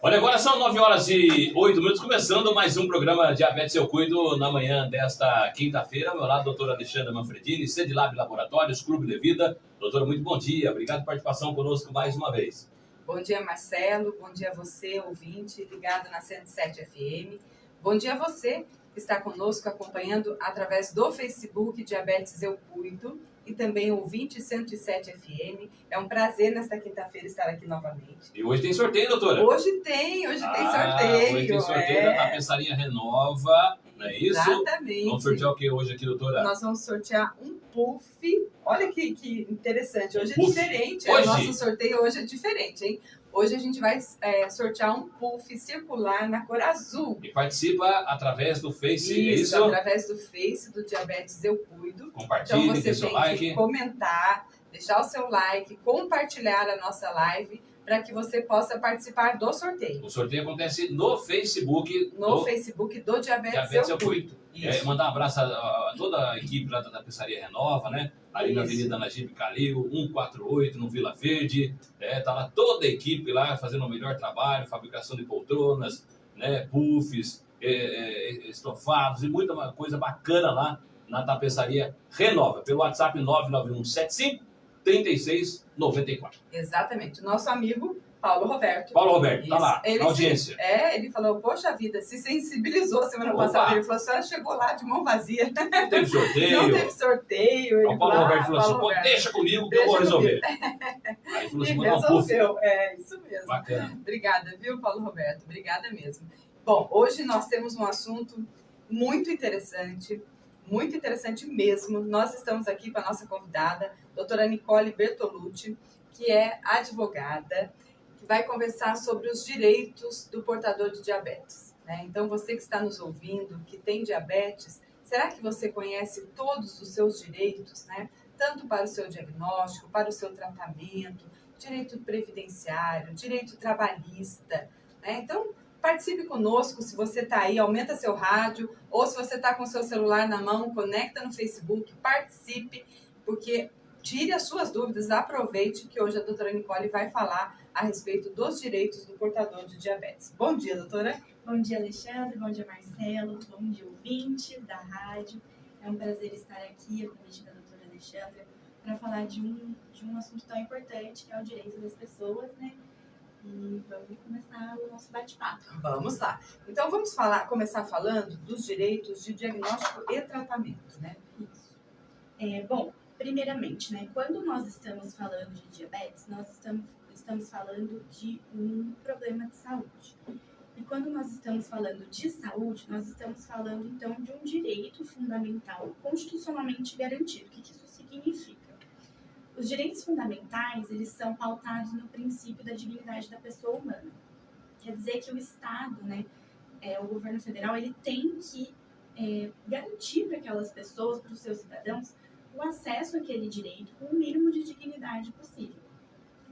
Olha, agora são 9h08, começando mais um programa Diabetes Eu Cuido na manhã desta quinta-feira. Ao meu lado, doutora Alexandra Manfredini, Sedilab Laboratórios, Clube de Vida. Doutora, muito bom dia. Obrigado pela participação conosco mais uma vez. Bom dia, Marcelo. Bom dia a você, ouvinte, ligado na 107 FM. Bom dia a você que está conosco acompanhando através do Facebook Diabetes Eu Cuido e também ouvinte 107 FM. É um prazer nesta quinta-feira estar aqui novamente. E hoje tem sorteio, doutora? Hoje tem sorteio. Hoje tem sorteio da Tapeçaria Renova, não é isso? Exatamente. Vamos sortear o que hoje aqui, doutora? Nós vamos sortear um puff. Olha que interessante, hoje é Puff. diferente. Hoje? O nosso sorteio hoje é diferente, hein? Hoje a gente vai sortear um puff circular na cor azul. E participa através do Face, é isso? Através do Face do Diabetes Eu Cuido. Compartilhe, então você dê seu tem like. que comentar, deixar o seu like, compartilhar a nossa live para que você possa participar do sorteio. O sorteio acontece no Facebook. Facebook do Diabetes Eu Cuido. Mandar um abraço a toda a equipe lá da Tapeçaria Renova, né? Ali na Avenida Najib Calil, 148, no Vila Verde. Tá lá toda a equipe lá fazendo o melhor trabalho, fabricação de poltronas, né? Puffs, estofados e muita coisa bacana lá na Tapeçaria Renova. Pelo WhatsApp 99175 3694. Exatamente. Nosso amigo Paulo Roberto. Paulo Roberto, tá lá, na audiência. Ele falou, poxa vida, se sensibilizou semana passada. Ele falou, a senhora chegou lá de mão vazia. Não teve sorteio. Não teve sorteio. O Paulo Roberto falou assim, deixa comigo que eu vou resolver. Aí falou assim, resolveu, isso mesmo. Bacana. Obrigada, viu, Paulo Roberto? Obrigada mesmo. Bom, hoje nós temos um assunto muito interessante mesmo. Nós estamos aqui com a nossa convidada, doutora Nicole Bertolucci, que é advogada, que vai conversar sobre os direitos do portador de diabetes, né? Então, você que está nos ouvindo, que tem diabetes, será que você conhece todos os seus direitos, né? Tanto para o seu diagnóstico, para o seu tratamento, direito previdenciário, direito trabalhista, né? Então, participe conosco. Se você está aí, aumenta seu rádio, ou se você está com seu celular na mão, conecta no Facebook, participe, porque tire as suas dúvidas, aproveite que hoje a doutora Nicole vai falar a respeito dos direitos do portador de diabetes. Bom dia, doutora. Bom dia, Alexandre. Bom dia, Marcelo. Bom dia, ouvinte da rádio. É um prazer estar aqui, a convite da doutora Alexandra, para falar de um assunto tão importante, que é o direito das pessoas, né? E vamos começar o nosso bate-papo. Vamos lá. Então, vamos começar falando dos direitos de diagnóstico e tratamento, né? Isso. Bom, primeiramente, né, quando nós estamos falando de diabetes, nós estamos falando de um problema de saúde. E quando nós estamos falando de saúde, nós estamos falando, então, de um direito fundamental constitucionalmente garantido. O que isso significa? Os direitos fundamentais, eles são pautados no princípio da dignidade da pessoa humana. Quer dizer que o Estado, né, o governo federal, ele tem que garantir para aquelas pessoas, para os seus cidadãos, o acesso àquele direito com o mínimo de dignidade possível.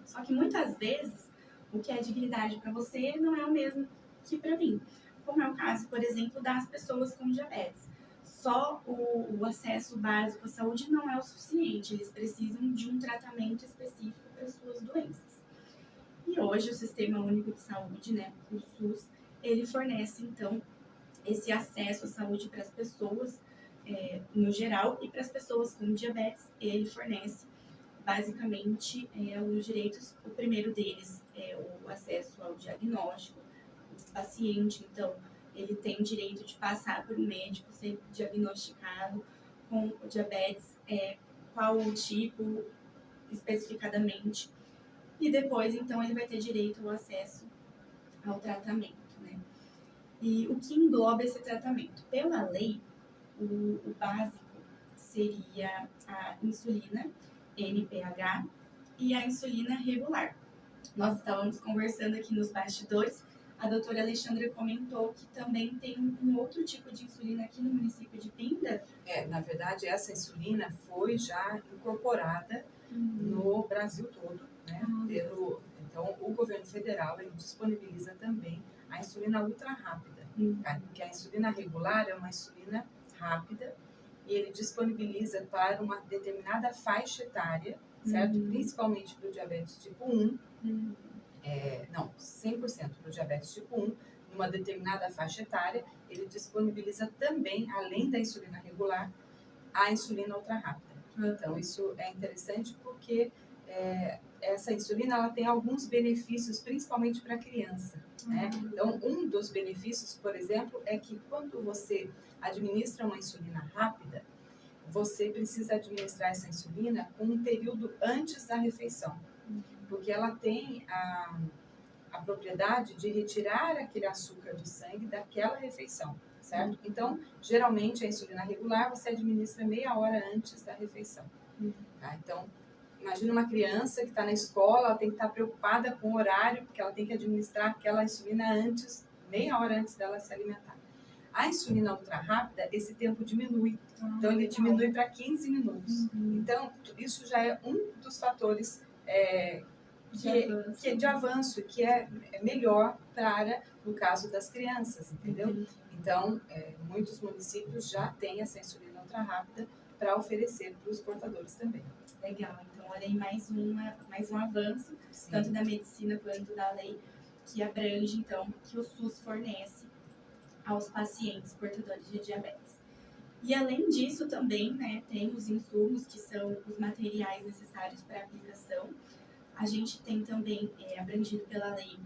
Só que muitas vezes, o que é dignidade para você não é o mesmo que para mim. Como é o caso, por exemplo, das pessoas com diabetes. Só o acesso básico à saúde não é o suficiente, eles precisam de um tratamento específico para as suas doenças. E hoje o Sistema Único de Saúde, né, o SUS, ele fornece, então, esse acesso à saúde para as pessoas no geral, e para as pessoas com diabetes, ele fornece basicamente os direitos. O primeiro deles é o acesso ao diagnóstico. O paciente, então, ele tem direito de passar por um médico, ser diagnosticado com diabetes, qual o tipo especificadamente, e depois, então, ele vai ter direito ao acesso ao tratamento, né? E o que engloba esse tratamento? Pela lei, o básico seria a insulina NPH e a insulina regular. Nós estávamos conversando aqui nos bastidores, a doutora Alexandra comentou que também tem um outro tipo de insulina aqui no município de Pinda. Na verdade, essa insulina foi já incorporada no Brasil todo, né? Então, o governo federal ele disponibiliza também a insulina ultra rápida, porque a insulina regular é uma insulina rápida e ele disponibiliza para uma determinada faixa etária, certo? Principalmente para o diabetes tipo 1, não, 100% para o diabetes tipo 1, numa determinada faixa etária, ele disponibiliza também, além da insulina regular, a insulina ultra rápida. Então, isso é interessante porque essa insulina ela tem alguns benefícios, principalmente para a criança, né? Então, um dos benefícios, por exemplo, é que quando você administra uma insulina rápida, você precisa administrar essa insulina com um período antes da refeição, porque ela tem a propriedade de retirar aquele açúcar do sangue daquela refeição, certo? Então, geralmente, a insulina regular você administra meia hora antes da refeição. Tá? Então, imagina uma criança que está na escola, ela tem que estar preocupada com o horário, porque ela tem que administrar aquela insulina antes, meia hora antes dela se alimentar. A insulina ultra rápida, esse tempo diminui. Então, ele diminui para 15 minutos. Então, isso já é um dos fatores de avanço, que é melhor para a área, no caso das crianças, entendeu? Então, muitos municípios já têm essa insulina ultra rápida para oferecer para os portadores também. Legal, então olha aí mais um avanço, Sim. tanto da medicina quanto da lei, que abrange, então, que o SUS fornece aos pacientes portadores de diabetes. E além disso também, né, tem os insumos, que são os materiais necessários para a aplicação. A gente tem também, abrangido pela lei,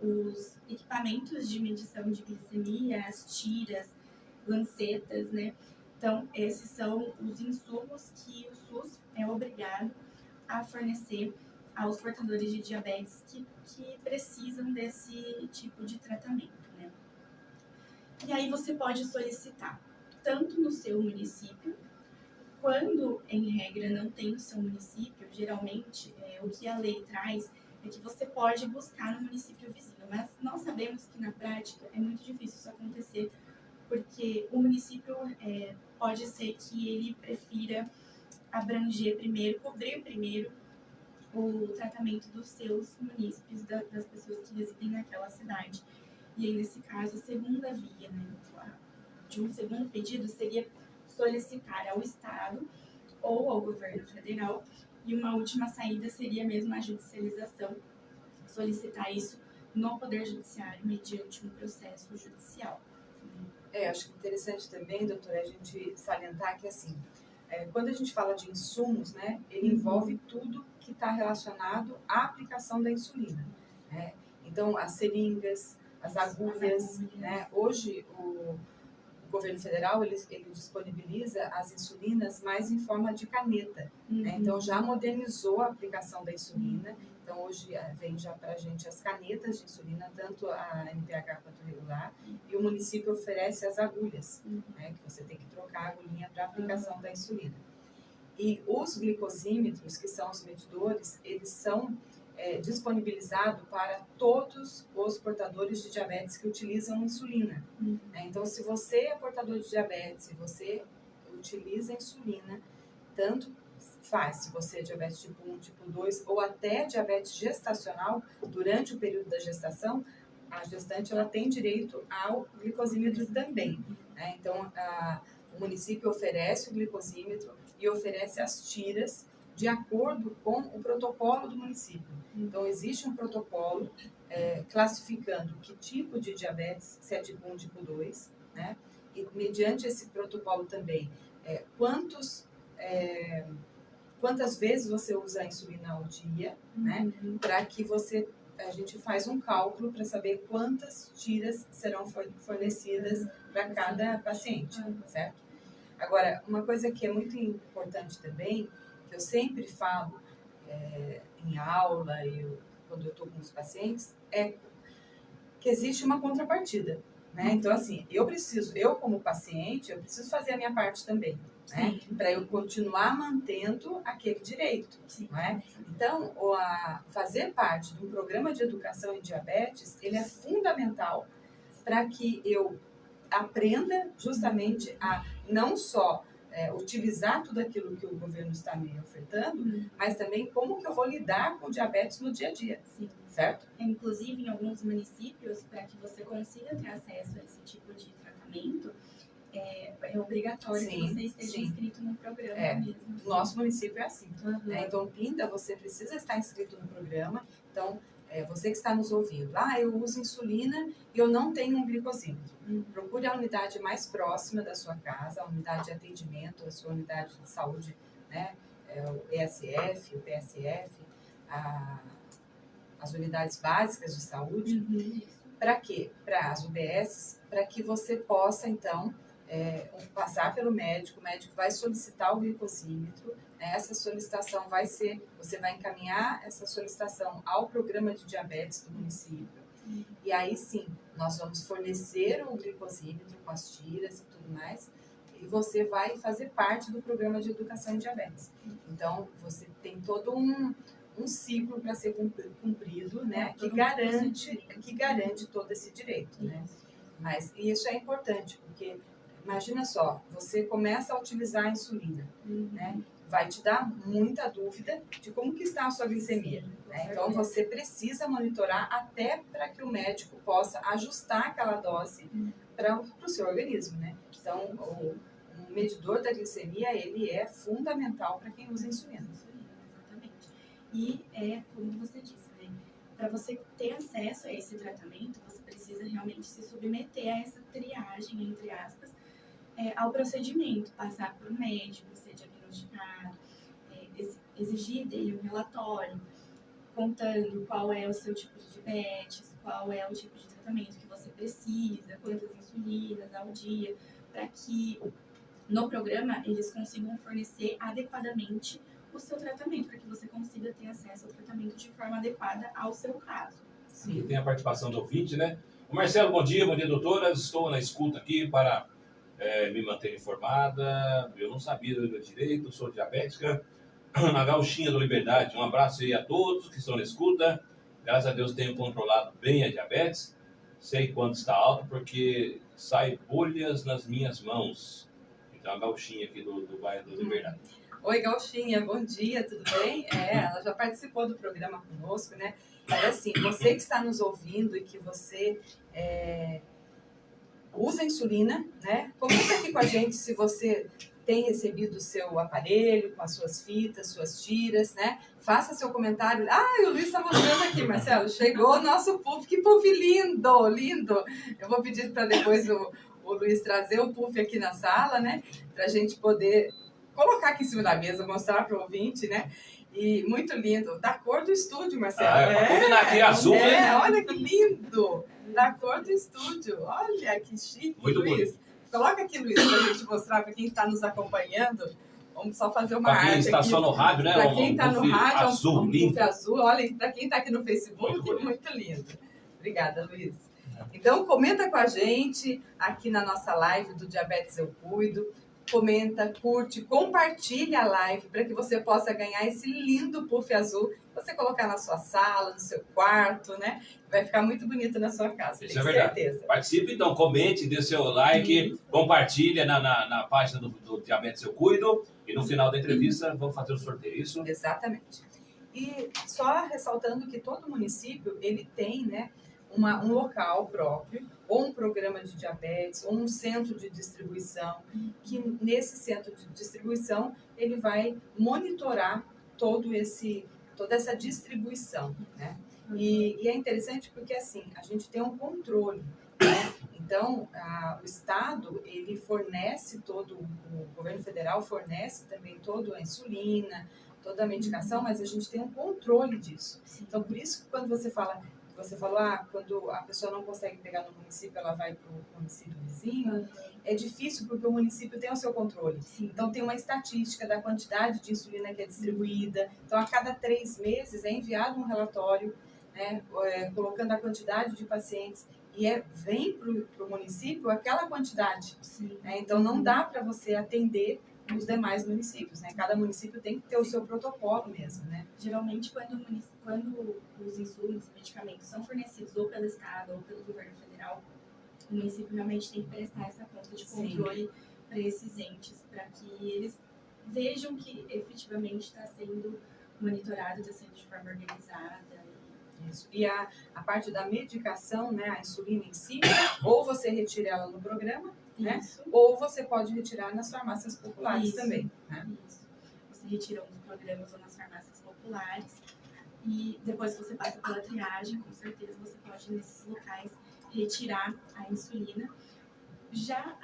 os equipamentos de medição de glicemia, as tiras, lancetas, né? Então, esses são os insumos que o SUS é obrigado a fornecer aos portadores de diabetes que precisam desse tipo de tratamento, né? E aí você pode solicitar tanto no seu município, quando, em regra, não tem no seu município, geralmente, o que a lei traz é que você pode buscar no município vizinho, mas nós sabemos que na prática é muito difícil isso acontecer, porque o município pode ser que ele prefira abranger primeiro, cobrir primeiro o tratamento dos seus munícipes, das pessoas que residem naquela cidade. E aí, nesse caso, a segunda via, né, de um segundo pedido seria solicitar ao Estado ou ao governo federal, e uma última saída seria mesmo a judicialização, solicitar isso no Poder Judiciário mediante um processo judicial. Acho interessante também, doutora, a gente salientar que, assim, quando a gente fala de insumos, né, ele envolve tudo que está relacionado à aplicação da insulina, né? Então, as seringas, as agulhas, né? Hoje, o governo federal, ele disponibiliza as insulinas mais em forma de caneta, né? Então, já modernizou a aplicação da insulina. Então, hoje vem já para a gente as canetas de insulina, tanto a NPH quanto a regular, e o município oferece as agulhas, né, que você tem que trocar a agulhinha para a aplicação da insulina. E os glicosímetros, que são os medidores, eles são disponibilizados para todos os portadores de diabetes que utilizam insulina. Né? Então, se você é portador de diabetes e você utiliza insulina, tanto faz, se você é diabetes tipo 1, tipo 2 ou até diabetes gestacional, durante o período da gestação, a gestante ela tem direito ao glicosímetro também. Né? Então, o município oferece o glicosímetro e oferece as tiras de acordo com o protocolo do município. Então, existe um protocolo classificando que tipo de diabetes, se é tipo 1, tipo 2, né? E mediante esse protocolo também, quantas vezes você usa a insulina ao dia, né? Para que a gente faz um cálculo para saber quantas tiras serão fornecidas para cada paciente, certo? Agora, uma coisa que é muito importante também, que eu sempre falo em aula e quando eu estou com os pacientes, é que existe uma contrapartida, né? Então, assim, eu como paciente, eu preciso fazer a minha parte também, né? Para eu continuar mantendo aquele direito, não é? Então, fazer parte de um programa de educação em diabetes, ele é fundamental para que eu aprenda justamente a não só utilizar tudo aquilo que o governo está me ofertando, mas também como que eu vou lidar com o diabetes no dia a dia, certo? Inclusive, em alguns municípios, para que você consiga ter acesso a esse tipo de tratamento, é obrigatório que você esteja inscrito no programa mesmo. Nosso município é assim. Uhum. Então, Pinda, você precisa estar inscrito no programa. Então, você que está nos ouvindo, eu uso insulina e eu não tenho um glicosímetro. Procure a unidade mais próxima da sua casa, a unidade de atendimento, a sua unidade de saúde, né? O ESF, o PSF, as unidades básicas de saúde. Para quê? Para as UBS, para que você possa, então, passar pelo médico, o médico vai solicitar o glicosímetro, essa solicitação você vai encaminhar essa solicitação ao programa de diabetes do município, e aí sim, nós vamos fornecer o glicosímetro com as tiras e tudo mais, e você vai fazer parte do programa de educação em diabetes. Então, você tem todo um ciclo para ser cumprido, né, que garante todo esse direito, né? Mas isso é importante, porque imagina só, você começa a utilizar a insulina, né? Vai te dar muita dúvida de como que está a sua glicemia, né? Então, você precisa monitorar até para que o médico possa ajustar aquela dose para o seu organismo, né? Então, o medidor da glicemia, ele é fundamental para quem usa insulina. Exatamente. E como você disse, né? Para você ter acesso a esse tratamento, você precisa realmente se submeter a essa triagem, entre aspas, ao procedimento, passar por um médico, ser diagnosticado, exigir dele um relatório contando qual é o seu tipo de diabetes, qual é o tipo de tratamento que você precisa, quantas insulinas ao dia, para que no programa eles consigam fornecer adequadamente o seu tratamento, para que você consiga ter acesso ao tratamento de forma adequada ao seu caso. Sim, tem a participação do ouvinte, né? O Marcelo, bom dia, doutoras. Estou na escuta aqui para me manter informada. Eu não sabia do direito, sou diabética. A Gauchinha do Liberdade, um abraço aí a todos que estão na escuta. Graças a Deus tenho controlado bem a diabetes. Sei quando está alto porque sai bolhas nas minhas mãos. Então a Gauchinha aqui do bairro do Liberdade. Oi, Gauchinha, bom dia, tudo bem? Ela já participou do programa conosco, né? Mas assim, você que está nos ouvindo e que você usa insulina, né? Comenta aqui com a gente se você tem recebido o seu aparelho com as suas fitas, suas tiras, né? Faça seu comentário. O Luiz está mostrando aqui, Marcelo. Chegou o nosso puff. Que puff lindo, lindo. Eu vou pedir para depois o Luiz trazer o puff aqui na sala, né? Para a gente poder colocar aqui em cima da mesa, mostrar para o ouvinte, né? E muito lindo. Da cor do estúdio, Marcelo. Para combinar aqui, azul, né? Olha que lindo. Da cor do estúdio. Olha que chique, muito Luiz. Bonito. Coloca aqui, Luiz, para a gente mostrar para quem está nos acompanhando. Vamos só fazer uma arte aqui. Para quem está só no rádio, né? Para quem está no rádio, azul, um lindo. azul. Olha, para quem está aqui no Facebook, muito lindo. Obrigada, Luiz. Então, comenta com a gente aqui na nossa live do Diabetes Eu Cuido. Comenta, curte, compartilha a live para que você possa ganhar esse lindo puff azul. Você colocar na sua sala, no seu quarto, né? Vai ficar muito bonito na sua casa. Isso é verdade. Certeza. Participe, então, comente, dê seu like, compartilha na página do Diabetes Eu Cuido. E no final da entrevista, vamos fazer o sorteio, isso? Exatamente. E só ressaltando que todo município, ele tem, né, um local próprio, ou um programa de diabetes, ou um centro de distribuição, que nesse centro de distribuição, ele vai monitorar toda essa distribuição, né? E é interessante porque, assim, a gente tem um controle, né? Então, o Estado, ele fornece o governo federal fornece também toda a insulina, toda a medicação, mas a gente tem um controle disso. Então, por isso que quando você falou, quando a pessoa não consegue pegar no município, ela vai para o município vizinho, é difícil porque o município tem o seu controle. Então, tem uma estatística da quantidade de insulina que é distribuída. Então, a cada 3 meses é enviado um relatório, né, colocando a quantidade de pacientes e vem para o município aquela quantidade. Né? Então, não dá para você atender os demais municípios, né? Cada município tem que ter o seu protocolo mesmo, né? Geralmente, quando os insumos, medicamentos são fornecidos ou pelo Estado ou pelo governo federal, o município realmente tem que prestar essa conta de controle para esses entes, para que eles vejam que efetivamente está sendo monitorado, está sendo de forma organizada. Isso. E a parte da medicação, né, a insulina em si, ou você retira ela no programa, né? Isso. Ou você pode retirar nas farmácias populares Isso. também, né? Isso. Você retira nos programas ou nas farmácias populares e depois que você passa pela triagem, com certeza você pode nesses locais retirar a insulina. Já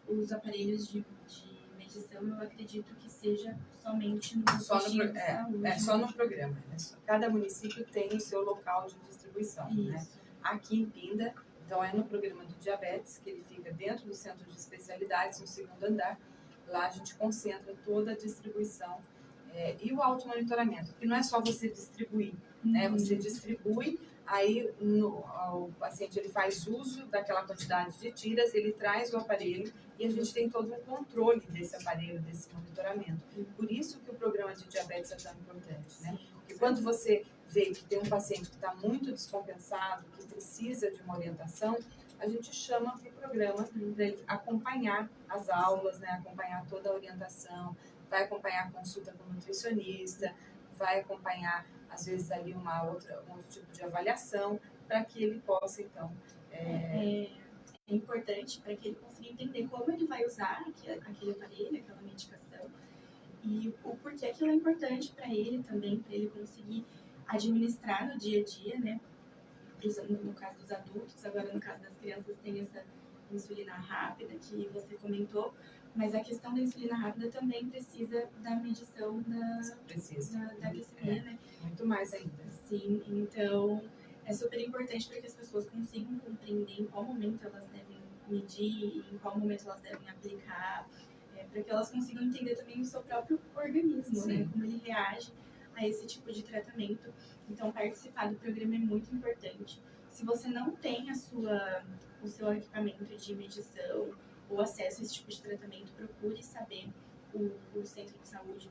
os aparelhos de medição, eu acredito que seja somente no postinho de saúde. Só no programa. Né? Cada município tem o seu local de distribuição. Né? Isso. Aqui em Pinda, então é no programa do diabetes, que ele fica dentro do centro de especialidades, no segundo andar. Lá a gente concentra toda a distribuição e o automonitoramento, que não é só você distribuir, né? Você distribui, aí o paciente ele faz uso daquela quantidade de tiras, ele traz o aparelho e a gente tem todo um controle desse aparelho, desse monitoramento. Por isso que o programa de diabetes é tão importante, né? Porque quando você vê que tem um paciente que está muito descompensado, que precisa de uma orientação, a gente chama para o programa para ele acompanhar as aulas, né? Acompanhar toda a orientação, vai acompanhar a consulta com o nutricionista, vai acompanhar, às vezes, ali um outro tipo de avaliação, para que ele possa, então... É importante para que ele consiga entender como ele vai usar aquele aparelho, aquela medicação, e o porquê aquilo é importante para ele também, para ele conseguir administrar no dia a dia, né? No caso dos adultos, agora no caso das crianças tem essa insulina rápida que você comentou, mas a questão da insulina rápida também precisa da medição da glicemia, né? Muito mais ainda. Sim, então é super importante para que as pessoas consigam compreender em qual momento elas devem medir, em qual momento elas devem aplicar, para que elas consigam entender também o seu próprio organismo, né? Como ele reage a esse tipo de tratamento. Então, participar do programa é muito importante. Se você não tem o seu equipamento de medição ou acesso a esse tipo de tratamento, procure saber o centro de saúde,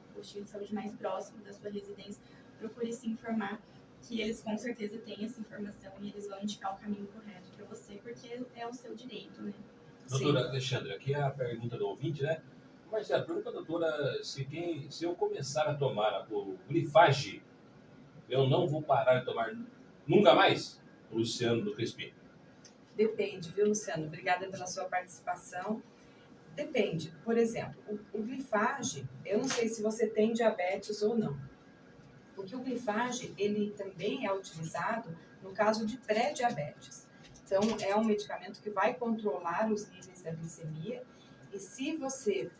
o postinho de saúde mais próximo da sua residência, procure se informar, que eles com certeza têm essa informação e eles vão indicar o caminho correto para você, porque é o seu direito, né? Doutora Alexandra, aqui é a pergunta do ouvinte, né? Marcelo, pergunta a doutora se eu começar a tomar o Glifage, eu não vou parar de tomar nunca mais? Luciano do Crispim. Depende, viu, Luciano? Obrigada pela sua participação. Depende. Por exemplo, o Glifage, eu não sei se você tem diabetes ou não. Porque o Glifage, ele também é utilizado no caso de pré-diabetes. Então, é um medicamento que vai controlar os níveis da glicemia. E se você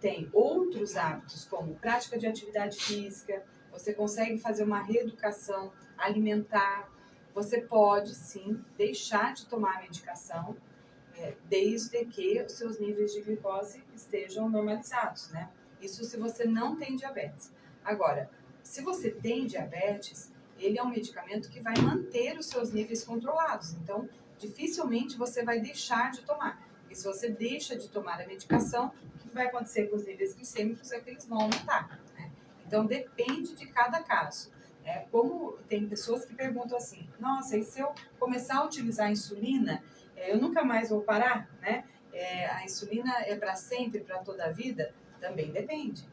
tem outros hábitos, como prática de atividade física, você consegue fazer uma reeducação alimentar, você pode, sim, deixar de tomar a medicação, desde que os seus níveis de glicose estejam normalizados, né? Isso se você não tem diabetes. Agora, se você tem diabetes, ele é um medicamento que vai manter os seus níveis controlados. Então, dificilmente você vai deixar de tomar. E se você deixa de tomar a medicação, o que vai acontecer com os níveis glicêmicos é que eles vão aumentar, né? Então, depende de cada caso. Como tem pessoas que perguntam assim, nossa, e se eu começar a utilizar a insulina, eu nunca mais vou parar, né? A insulina é para sempre, para toda a vida? Também depende.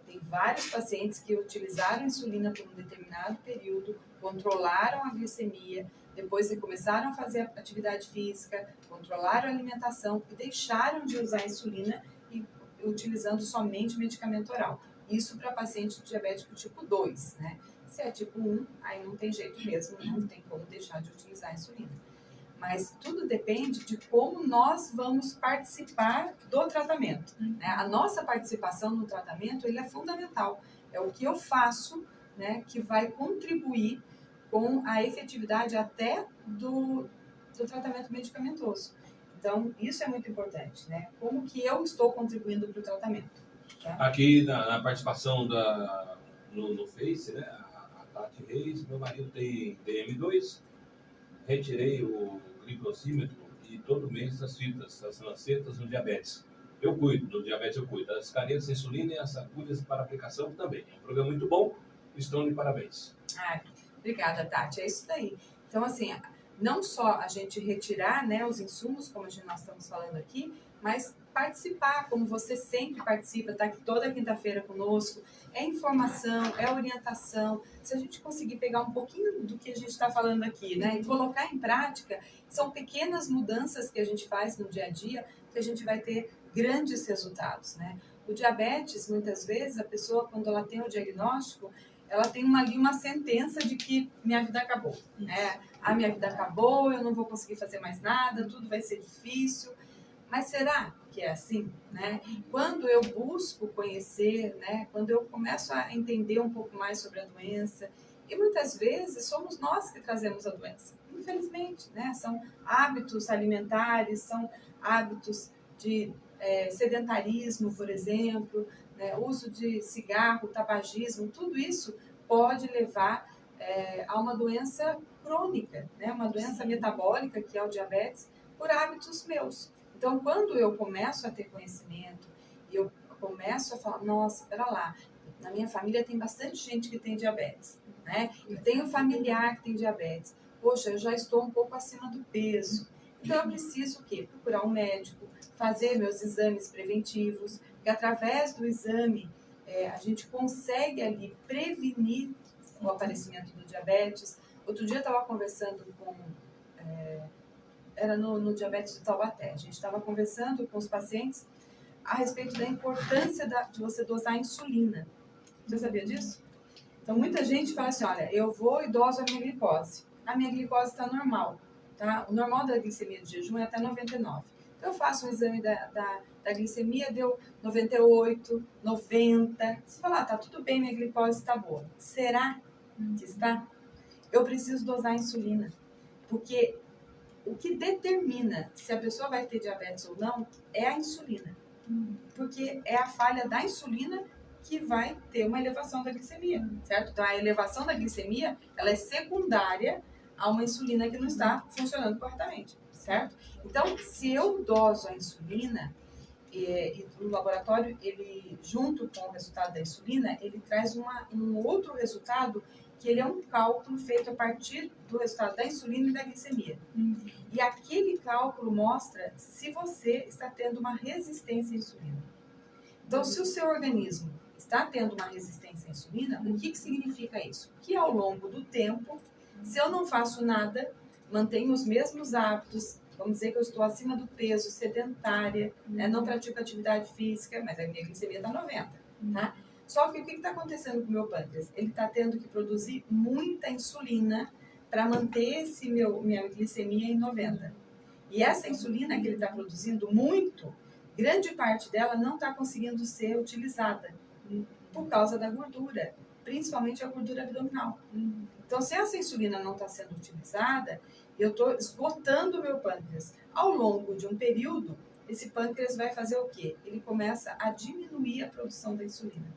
Tem vários pacientes que utilizaram insulina por um determinado período, controlaram a glicemia, depois começaram a fazer atividade física, controlaram a alimentação e deixaram de usar a insulina e utilizando somente medicamento oral. Isso para paciente diabético tipo 2, né? Se é tipo 1, aí não tem jeito mesmo, não tem como deixar de utilizar a insulina. Mas tudo depende de como nós vamos participar do tratamento, né? A nossa participação no tratamento ele é fundamental. É o que eu faço, né, que vai contribuir com a efetividade até do tratamento medicamentoso. Então, isso é muito importante, né? Como que eu estou contribuindo para o tratamento. Tá? Aqui na participação no Face, né? A Tati Reis, meu marido tem DM2, retirei o glicosímetro e todo mês as fitas, as lancetas no diabetes. Eu cuido, do diabetes eu cuido. As canetas de insulina e as agulhas para aplicação também. É um programa muito bom, estão de parabéns. Obrigada, Tati. É isso daí. Então, assim, não só a gente retirar, né, os insumos, como nós estamos falando aqui, mas participar, como você sempre participa, está aqui toda quinta-feira conosco. É informação, é orientação. Se a gente conseguir pegar um pouquinho do que a gente está falando aqui, né, e colocar em prática, são pequenas mudanças que a gente faz no dia a dia que a gente vai ter grandes resultados, né? O diabetes, muitas vezes, a pessoa, quando ela tem o diagnóstico, ela tem ali uma sentença de que minha vida acabou, né? Minha vida acabou, eu não vou conseguir fazer mais nada, tudo vai ser difícil. Mas será que é assim, né? Quando eu busco conhecer, né? Quando eu começo a entender um pouco mais sobre a doença, e muitas vezes somos nós que trazemos a doença, infelizmente, né? São hábitos alimentares, são hábitos de sedentarismo, por exemplo, né? Uso de cigarro, tabagismo, tudo isso pode levar a uma doença crônica, né? Uma doença metabólica, que é o diabetes, por hábitos meus. Então, quando eu começo a ter conhecimento, eu começo a falar, nossa, espera lá, na minha família tem bastante gente que tem diabetes, né? Eu tenho familiar que tem diabetes. Poxa, eu já estou um pouco acima do peso. Então, eu preciso o quê? Procurar um médico, fazer meus exames preventivos, que através do exame a gente consegue ali prevenir o aparecimento do diabetes. Outro dia eu estava conversando com... era no diabetes de Taubaté. A gente estava conversando com os pacientes a respeito da importância de você dosar a insulina. Você sabia disso? Então, muita gente fala assim, olha, eu vou e doso a minha glicose. A minha glicose está normal, tá? O normal da glicemia de jejum é até 99. Então, eu faço um exame da glicemia, deu 98, 90. Você fala, tá tudo bem, minha glicose está boa. Será que está? Eu preciso dosar a insulina, porque o que determina se a pessoa vai ter diabetes ou não é a insulina. Porque é a falha da insulina que vai ter uma elevação da glicemia, certo? Então, a elevação da glicemia, ela é secundária a uma insulina que não está funcionando corretamente, certo? Então, se eu doso a insulina, e o laboratório, ele, junto com o resultado da insulina, ele traz um outro resultado que ele é um cálculo feito a partir do resultado da insulina e da glicemia. E aquele cálculo mostra se você está tendo uma resistência à insulina. Então, se o seu organismo está tendo uma resistência à insulina, o que significa isso? Que ao longo do tempo, se eu não faço nada, mantenho os mesmos hábitos, vamos dizer que eu estou acima do peso, sedentária, né, não pratico atividade física, mas a minha glicemia está 90, tá? Só que o que está acontecendo com o meu pâncreas? Ele está tendo que produzir muita insulina para manter minha glicemia em 90. E essa insulina que ele está produzindo muito, grande parte dela não está conseguindo ser utilizada por causa da gordura, principalmente a gordura abdominal. Então, se essa insulina não está sendo utilizada, eu estou esgotando o meu pâncreas. Ao longo de um período, esse pâncreas vai fazer o quê? Ele começa a diminuir a produção da insulina.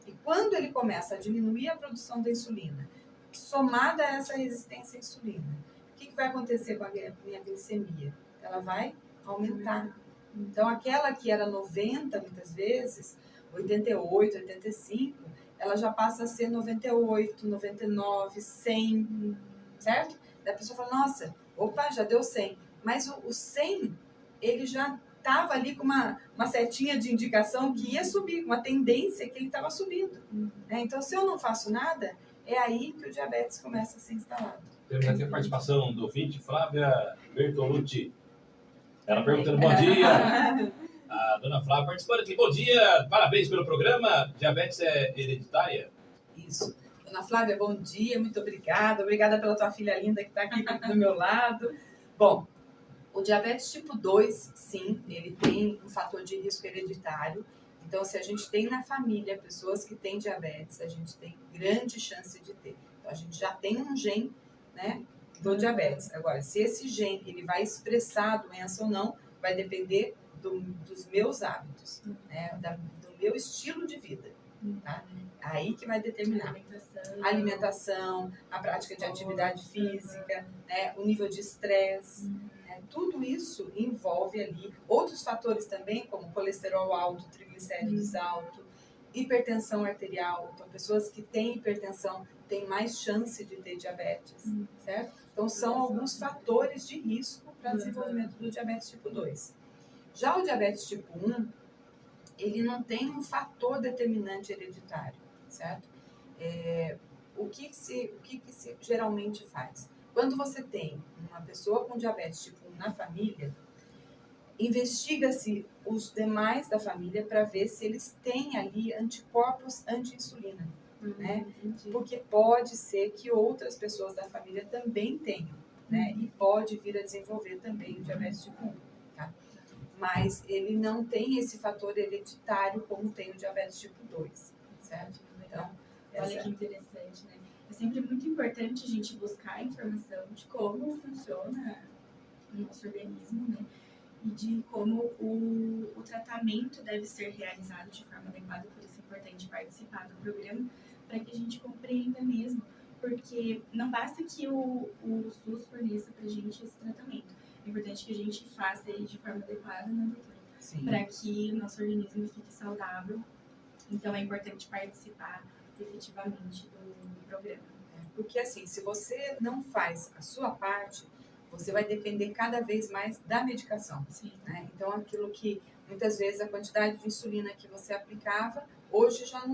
E quando ele começa a diminuir a produção da insulina, somada a essa resistência à insulina, o que vai acontecer com a minha glicemia? Ela vai aumentar. Então, aquela que era 90, muitas vezes, 88, 85, ela já passa a ser 98, 99, 100, certo? Daí a pessoa fala, nossa, opa, já deu 100. Mas o 100, ele já estava ali com uma setinha de indicação que ia subir, uma tendência que ele estava subindo. Então, se eu não faço nada, é aí que o diabetes começa a ser instalado. Temos aqui a participação do ouvinte, Flávia Bertolucci. Ela perguntando, bom dia. A dona Flávia participando aqui. Bom dia, parabéns pelo programa. Diabetes é hereditária? Isso. Dona Flávia, bom dia, muito obrigada. Obrigada pela tua filha linda que está aqui do meu lado. Bom, o diabetes tipo 2, sim, ele tem um fator de risco hereditário. Então, se a gente tem na família pessoas que têm diabetes, a gente tem grande chance de ter. Então, a gente já tem um gene, né, do diabetes. Agora, se esse gene ele vai expressar a doença ou não, vai depender dos meus hábitos, né, do meu estilo de vida. Tá? Aí que vai determinar a alimentação, a prática de atividade física, né, o nível de estresse. Tudo isso envolve ali outros fatores também, como colesterol alto, triglicéridos alto, hipertensão arterial. Então, pessoas que têm hipertensão têm mais chance de ter diabetes, certo? Então, são alguns fatores de risco para o desenvolvimento do diabetes tipo 2. Já o diabetes tipo 1, ele não tem um fator determinante hereditário, certo? O que se geralmente faz? Quando você tem uma pessoa com diabetes tipo 1 na família, investiga-se os demais da família para ver se eles têm ali anticorpos anti-insulina, né? Porque pode ser que outras pessoas da família também tenham, né? E pode vir a desenvolver também o diabetes tipo 1, tá? Mas ele não tem esse fator hereditário como tem o diabetes tipo 2, certo? Então, olha que interessante, né? É sempre muito importante a gente buscar informação de como funciona o nosso organismo, né? E de como o tratamento deve ser realizado de forma adequada, por isso é importante participar do programa, para que a gente compreenda mesmo, porque não basta que o SUS forneça para a gente esse tratamento, é importante que a gente faça ele de forma adequada, né, doutora? Para que o nosso organismo fique saudável, então é importante participar efetivamente do programa. Porque assim, se você não faz a sua parte, você vai depender cada vez mais da medicação. Né? Então, aquilo que muitas vezes a quantidade de insulina que você aplicava, hoje já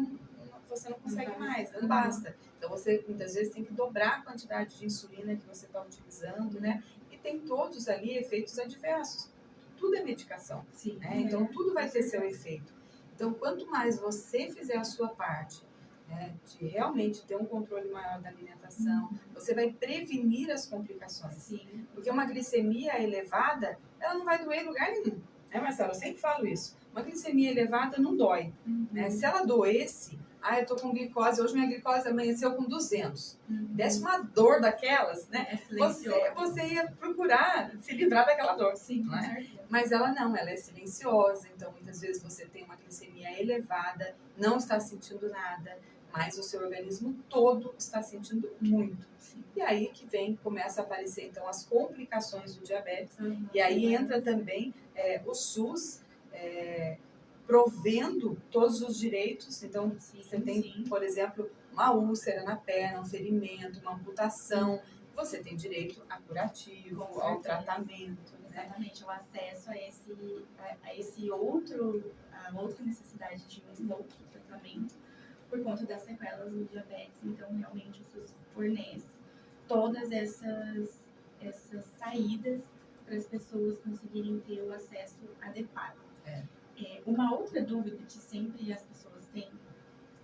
você não consegue mais, não basta. Então, você muitas vezes tem que dobrar a quantidade de insulina que você está utilizando, né? E tem todos ali efeitos adversos. Tudo é medicação, né? Então, tudo vai ter seu efeito. Então, quanto mais você fizer a sua parte, né, de realmente ter um controle maior da alimentação, você vai prevenir as complicações. Porque uma glicemia elevada, ela não vai doer em lugar nenhum. Né, Marcelo? Eu sempre falo isso. Uma glicemia elevada não dói. Né? Se ela doesse, eu tô com glicose, hoje minha glicose amanheceu com 200. Desse uma dor daquelas, né? Você ia procurar se livrar daquela dor. Né? Mas ela não, ela é silenciosa, então muitas vezes você tem uma glicemia elevada, não está sentindo nada, mas o seu organismo todo está sentindo muito. E aí que começa a aparecer então as complicações do diabetes, e aí entra também o SUS provendo todos os direitos. Então você tem, por exemplo, uma úlcera na perna, um ferimento, uma amputação, você tem direito a curativo, ao tratamento. Exatamente, o acesso a outra necessidade de um outro tratamento por conta das sequelas do diabetes. Então, realmente, o SUS fornece todas essas saídas para as pessoas conseguirem ter o acesso adequado. Uma outra dúvida que sempre as pessoas têm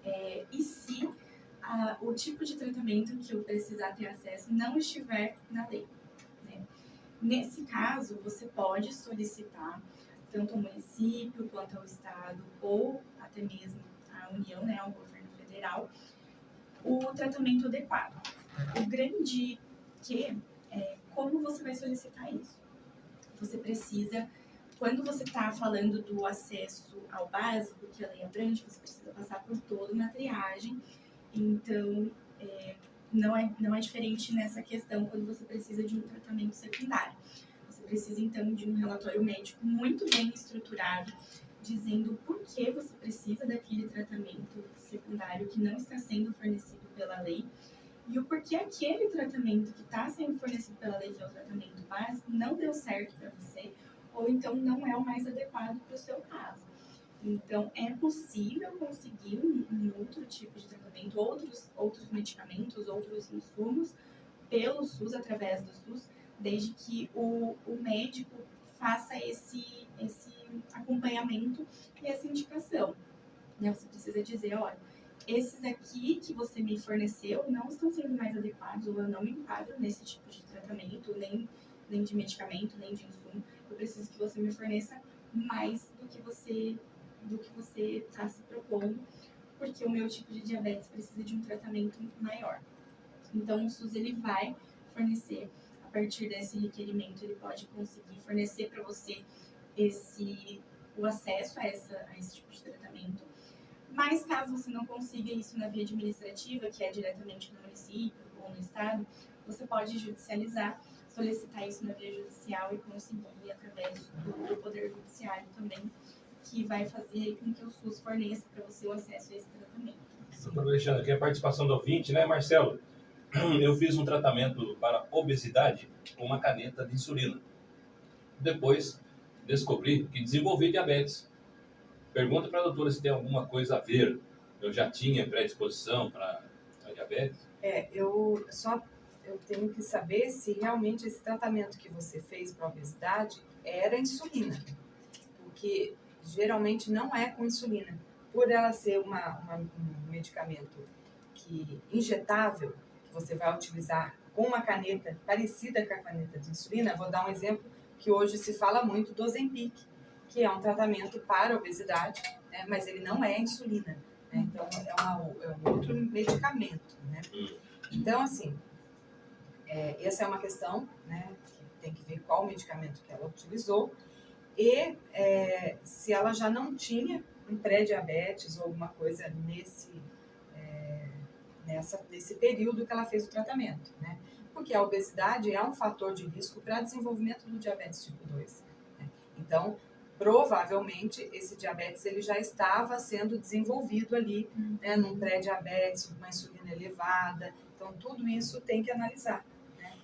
é: e se o tipo de tratamento que eu precisar ter acesso não estiver na lei? Né? Nesse caso, você pode solicitar tanto ao município quanto ao estado ou até mesmo à União, né, ao governo federal, o tratamento adequado. O grande é como você vai solicitar isso. Você precisa, quando você está falando do acesso ao básico, que a lei abrange, você precisa passar por toda uma triagem. Então, não é diferente nessa questão quando você precisa de um tratamento secundário. Você precisa, então, de um relatório médico muito bem estruturado, dizendo por que você precisa daquele tratamento secundário que não está sendo fornecido pela lei e o porquê aquele tratamento que está sendo fornecido pela lei, que é o tratamento básico, não deu certo para você ou então não é o mais adequado para o seu caso. Então, é possível conseguir um outro tipo de tratamento, outros medicamentos, outros insumos pelo SUS, através do SUS, desde que o médico faça esse acompanhamento e essa indicação. Você precisa dizer: olha, esses aqui que você me forneceu não estão sendo mais adequados, ou eu não me enquadro nesse tipo de tratamento, nem de medicamento, nem de insumo. Eu preciso que você me forneça mais do que você está se propondo, porque o meu tipo de diabetes precisa de um tratamento maior. Então, o SUS ele vai fornecer, a partir desse requerimento, ele pode conseguir fornecer para você o acesso a esse tipo de tratamento. Mas, caso você não consiga isso na via administrativa, que é diretamente no município ou no estado, você pode judicializar, solicitar isso na via judicial e conseguir através do Poder Judiciário também, que vai fazer com que o SUS forneça para você o acesso a esse tratamento. Doutor Alexandre, aqui é a participação do ouvinte, né, Marcelo? Eu fiz um tratamento para obesidade com uma caneta de insulina. Depois, descobri que desenvolvi diabetes. Pergunta para a doutora se tem alguma coisa a ver. Eu já tinha predisposição para a diabetes? Eu tenho que saber se realmente esse tratamento que você fez para a obesidade era insulina, porque geralmente não é com insulina. Por ela ser um medicamento injetável, que você vai utilizar com uma caneta parecida com a caneta de insulina, vou dar um exemplo que hoje se fala muito do Ozempic, que é um tratamento para a obesidade, né, mas ele não é insulina. Né, então, é um outro medicamento. Né? Então, assim, essa é uma questão, né, que tem que ver qual medicamento que ela utilizou e se ela já não tinha um pré-diabetes ou alguma coisa nesse período que ela fez o tratamento, né? Porque a obesidade é um fator de risco para desenvolvimento do diabetes tipo 2. Né? Então, provavelmente, esse diabetes ele já estava sendo desenvolvido ali, né, num pré-diabetes, uma insulina elevada. Então, tudo isso tem que analisar.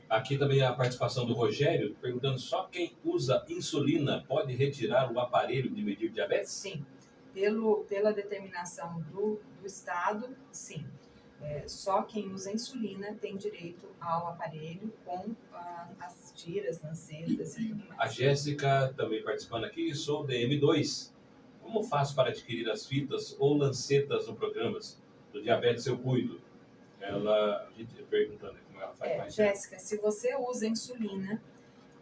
Aqui também a participação do Rogério, perguntando só quem usa insulina pode retirar o aparelho de medir diabetes? Sim, pela determinação do Estado, sim. Só quem usa insulina tem direito ao aparelho com as tiras, lancetas e tudo mais. A Jéssica também participando aqui, sou DM2. Como faço para adquirir as fitas ou lancetas no programas do Diabetes Eu Cuido? A gente perguntando como ela faz. Jéssica, se você usa insulina,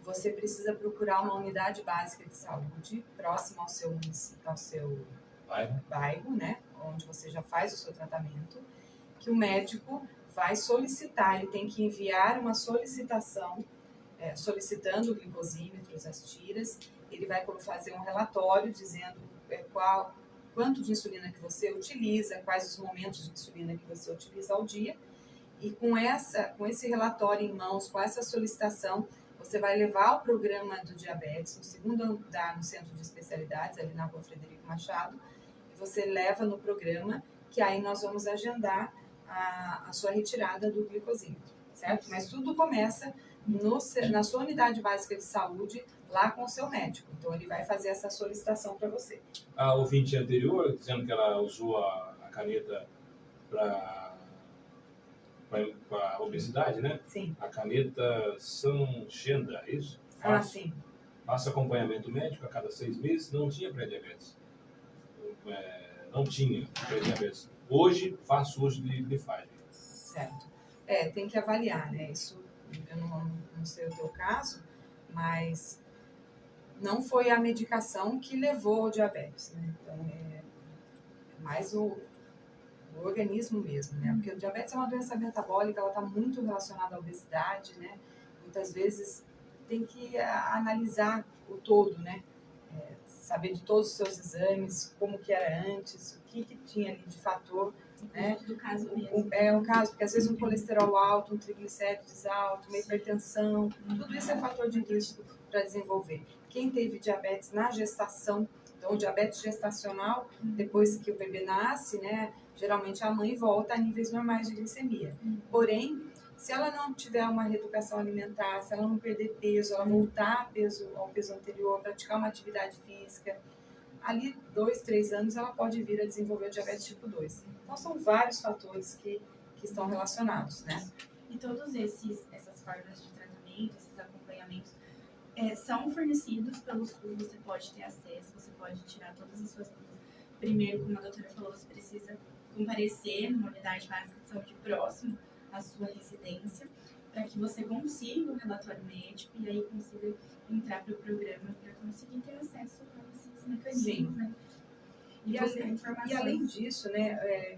você precisa procurar uma unidade básica de saúde próxima ao seu bairro, né, onde você já faz o seu tratamento, que o médico vai solicitar, ele tem que enviar uma solicitação, solicitando glicosímetros, as tiras, ele vai fazer um relatório dizendo quanto de insulina que você utiliza, quais os momentos de insulina que você utiliza ao dia, e com esse relatório em mãos, com essa solicitação, você vai levar o programa do diabetes no segundo andar no centro de especialidades, ali na Rua Frederico Machado, e você leva no programa, que aí nós vamos agendar a sua retirada do glicosímetro, certo? Mas tudo começa na sua unidade básica de saúde, lá com o seu médico. Então, ele vai fazer essa solicitação para você. A ouvinte anterior, dizendo que ela usou a caneta para a obesidade, né? Sim. A caneta Sanchenda, é isso? Sim. Faço acompanhamento médico a cada 6 meses, não tinha pré-diabetes. Não tinha pré-diabetes. Hoje, faço uso de glifagem. Certo. Tem que avaliar, né? Isso, eu não sei o teu caso, mas não foi a medicação que levou ao diabetes, né? Então, é mais o organismo mesmo, né? Porque o diabetes é uma doença metabólica, ela está muito relacionada à obesidade, né? Muitas vezes tem que analisar o todo, né? Saber de todos os seus exames, como que era antes, o que tinha ali de fator, né? Do caso mesmo. Um caso, porque às vezes um colesterol alto, um triglicérides alto, uma hipertensão, tudo isso é fator de risco para desenvolver. Quem teve diabetes na gestação, então o diabetes gestacional, depois que o bebê nasce, né, geralmente a mãe volta a níveis normais de glicemia. Porém, se ela não tiver uma reeducação alimentar, se ela não perder peso, ela voltar ao peso anterior, praticar uma atividade física, ali 2, 3 anos ela pode vir a desenvolver o diabetes tipo 2. Então são vários fatores que estão relacionados, né? E todos essas formas de tratamento, esses acompanhamentos, são fornecidos pelo SUS, você pode ter acesso, você pode tirar todas as suas dúvidas. Primeiro, como a doutora falou, você precisa comparecer numa unidade básica de saúde próximo à sua residência, para que você consiga o relatório médico e aí consiga entrar para o programa para conseguir ter acesso a esses mecanismos, né? E além disso, né,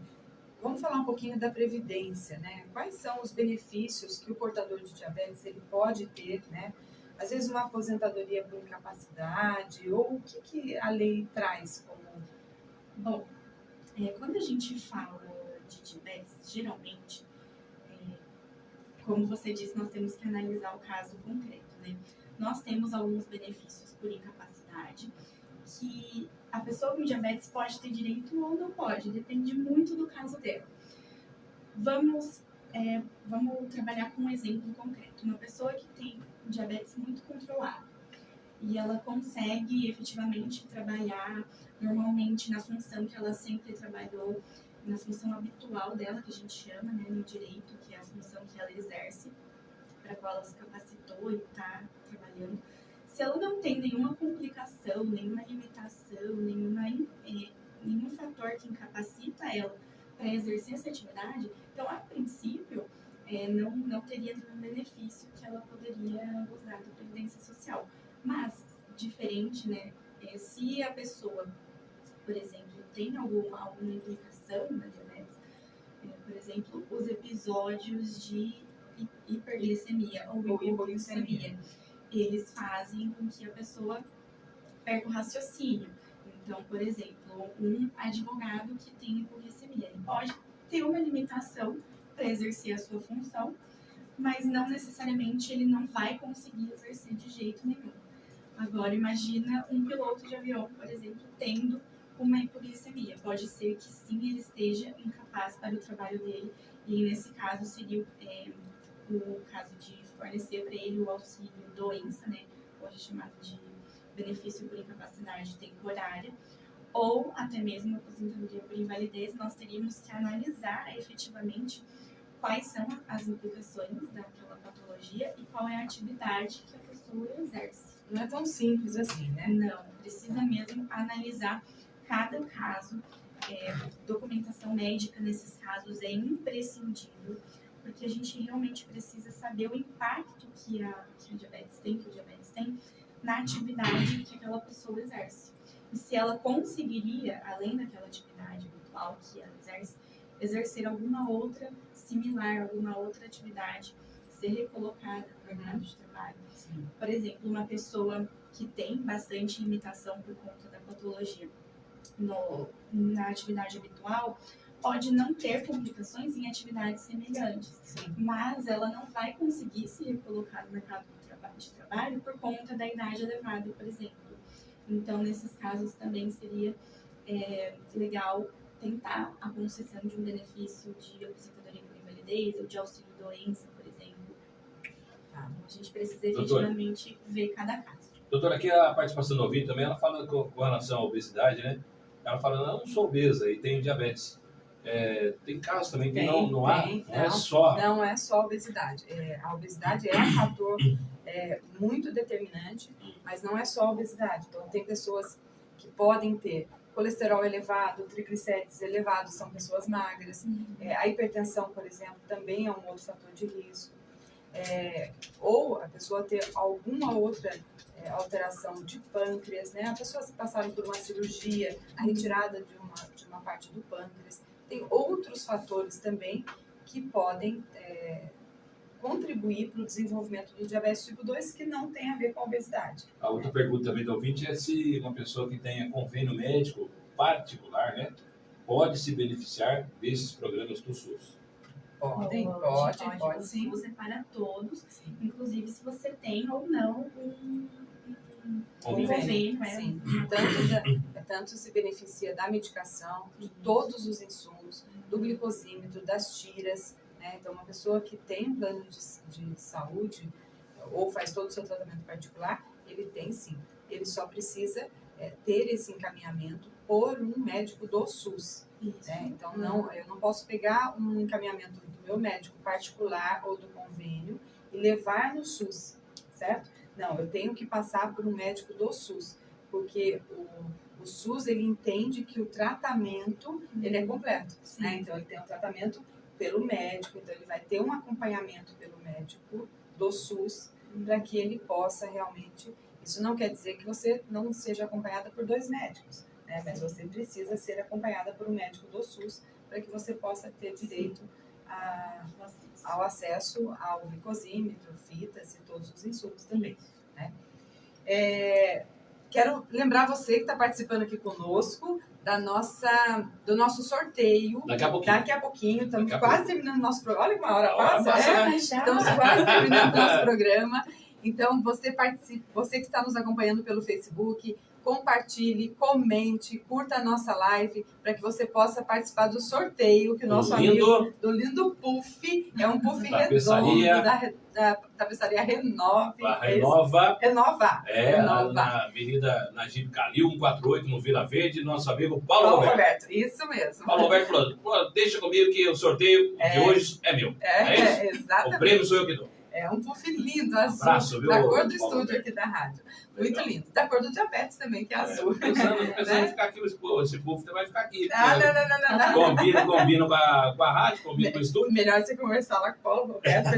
vamos falar um pouquinho da previdência, né? Quais são os benefícios que o portador de diabetes ele pode ter, né? Às vezes uma aposentadoria por incapacidade, ou o que a lei traz como... Bom, quando a gente fala de diabetes, geralmente, como você disse, nós temos que analisar o caso concreto, né? Nós temos alguns benefícios por incapacidade que a pessoa com diabetes pode ter direito ou não pode, depende muito do caso dela. Vamos trabalhar com um exemplo concreto. Uma pessoa que tem diabetes muito controlado, e ela consegue efetivamente trabalhar normalmente na função que ela sempre trabalhou, na função habitual dela, que a gente chama, né, no direito, que é a função que ela exerce, para a qual ela se capacitou e está trabalhando. Se ela não tem nenhuma complicação, nenhuma limitação, nenhum fator que incapacita ela para exercer essa atividade, então, a princípio, não teria nenhum benefício que ela poderia gozar da Previdência Social. Mas, diferente, né, se a pessoa, por exemplo, tem alguma implicação na diabetes, por exemplo, os episódios de hiperglicemia ou hipoglicemia, eles fazem com que a pessoa perca o raciocínio. Então, por exemplo, um advogado que tem hipoglicemia, ele pode ter uma limitação para exercer a sua função, mas não necessariamente ele não vai conseguir exercer de jeito nenhum. Agora, imagina um piloto de avião, por exemplo, tendo uma hipoglicemia. Pode ser que sim, ele esteja incapaz para o trabalho dele, e nesse caso seria o caso de fornecer para ele o auxílio doença, né, hoje chamado de benefício por incapacidade temporária, ou até mesmo aposentadoria por invalidez. Nós teríamos que analisar efetivamente quais são as implicações daquela patologia e qual é a atividade que a pessoa exerce. Não é tão simples assim, né? Não, precisa mesmo analisar cada caso. Documentação médica nesses casos é imprescindível, porque a gente realmente precisa saber o impacto que o diabetes tem na atividade que aquela pessoa exerce. E se ela conseguiria, além daquela atividade habitual que ela exerce, exercer alguma outra similar, alguma outra atividade, ser recolocada no mercado de trabalho. Sim. Por exemplo, uma pessoa que tem bastante limitação por conta da patologia na atividade habitual, pode não ter complicações em atividades semelhantes, Sim. mas ela não vai conseguir se recolocar no mercado de trabalho por conta da idade elevada, por exemplo. Então, nesses casos também seria legal tentar a concessão de um benefício de aposentadoria por invalidez ou de auxílio doença, por exemplo. A gente precisa efetivamente ver cada caso. Doutora, aqui a participação do ouvinte também, ela fala com relação à obesidade, né? Ela fala, não sou obesa e tenho diabetes. Tem casos também que não é só... Não é só a obesidade. A obesidade é um fator muito determinante, mas não é só a obesidade. Então, tem pessoas que podem ter colesterol elevado, triglicérides elevados, são pessoas magras. A hipertensão, por exemplo, também é um outro fator de risco. Ou a pessoa ter alguma outra alteração de pâncreas, né? A pessoa se passaram por uma cirurgia, a retirada de uma parte do pâncreas. Tem outros fatores também que podem contribuir para o desenvolvimento do diabetes tipo 2 que não tem a ver com a obesidade. A outra pergunta também do ouvinte é se uma pessoa que tenha convênio médico particular, né, pode se beneficiar desses programas do SUS. Pode sim. O SUS é para todos, sim. Inclusive se você tem ou não um convênio. Sim. Tanto se beneficia da medicação, de todos os insumos, do glicosímetro, das tiras, né? Então, uma pessoa que tem um plano de saúde ou faz todo o seu tratamento particular, ele tem sim. Ele só precisa ter esse encaminhamento por um médico do SUS. Né? Então, eu não posso pegar um encaminhamento do meu médico particular ou do convênio e levar no SUS, certo? Não, eu tenho que passar por um médico do SUS, porque o SUS, ele entende que o tratamento, ele é completo, né? Então, ele tem um tratamento pelo médico, então ele vai ter um acompanhamento pelo médico do SUS para que ele possa realmente... Isso não quer dizer que você não seja acompanhada por 2 médicos, né? Mas você precisa ser acompanhada por um médico do SUS para que você possa ter direito ao acesso ao glicosímetro, fitas e todos os insumos também, né? Quero lembrar você que está participando aqui conosco do nosso sorteio. Daqui a pouquinho. Estamos quase terminando o nosso programa. Olha que uma hora passa. Estamos quase terminando o nosso programa. Então, você que está nos acompanhando pelo Facebook, compartilhe, comente, curta a nossa live para que você possa participar do sorteio que o nosso amigo do lindo puff, é um puff redondo da tapeçaria Renova. Na Avenida Najib Calil, 148, no Vila Verde, nosso amigo Paulo Roberto. Isso mesmo. Paulo Roberto falou, deixa comigo que o sorteio de hoje é meu. É isso? Exatamente. O prêmio sou eu que dou. É um puff lindo, azul, abraço, da cor do estúdio Roberto. aqui da rádio. Muito lindo. Da cor do diabetes também, que é azul. Pensando em ficar aqui, esse puff vai ficar aqui. Não. Combina com a rádio, combina com o estúdio. Melhor você conversar lá com o Paulo Roberto,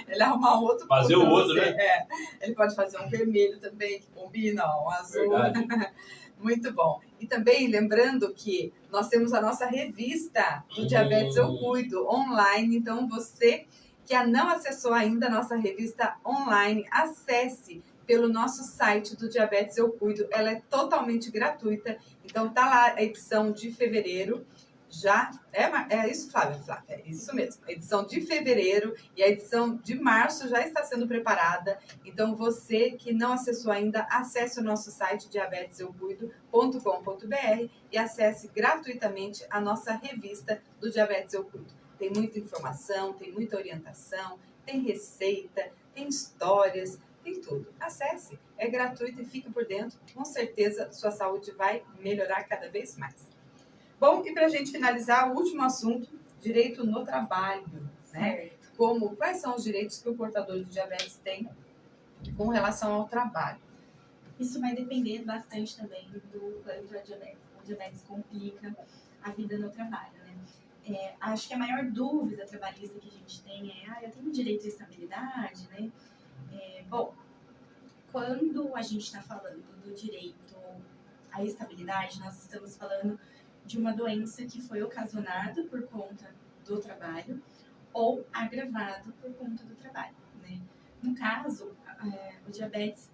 ele arrumar outro. Fazer o outro, né? Ele pode fazer um vermelho também, que combina, um azul. Verdade. Muito bom. E também lembrando que nós temos a nossa revista do Diabetes Eu Cuido online. Então, você que não acessou ainda a nossa revista online, acesse pelo nosso site do Diabetes Eu Cuido. Ela é totalmente gratuita. Então, tá lá a edição de fevereiro. Já é isso, Flávia? É isso mesmo. A edição de fevereiro e a edição de março já está sendo preparada. Então, você que não acessou ainda, acesse o nosso site diabeteseucuido.com.br e acesse gratuitamente a nossa revista do Diabetes Eu Cuido. Tem muita informação, tem muita orientação, tem receita, tem histórias, tem tudo. Acesse, é gratuito e fique por dentro. Com certeza, sua saúde vai melhorar cada vez mais. Bom, e para a gente finalizar, o último assunto, direito no trabalho, né? Quais são os direitos que o portador de diabetes tem com relação ao trabalho? Isso vai depender bastante também do quanto o diabetes complica a vida no trabalho, né? Acho que a maior dúvida trabalhista que a gente tem é, eu tenho direito à estabilidade, né? Bom, quando a gente está falando do direito à estabilidade, nós estamos falando de uma doença que foi ocasionada por conta do trabalho ou agravado por conta do trabalho, né? No caso, o diabetes,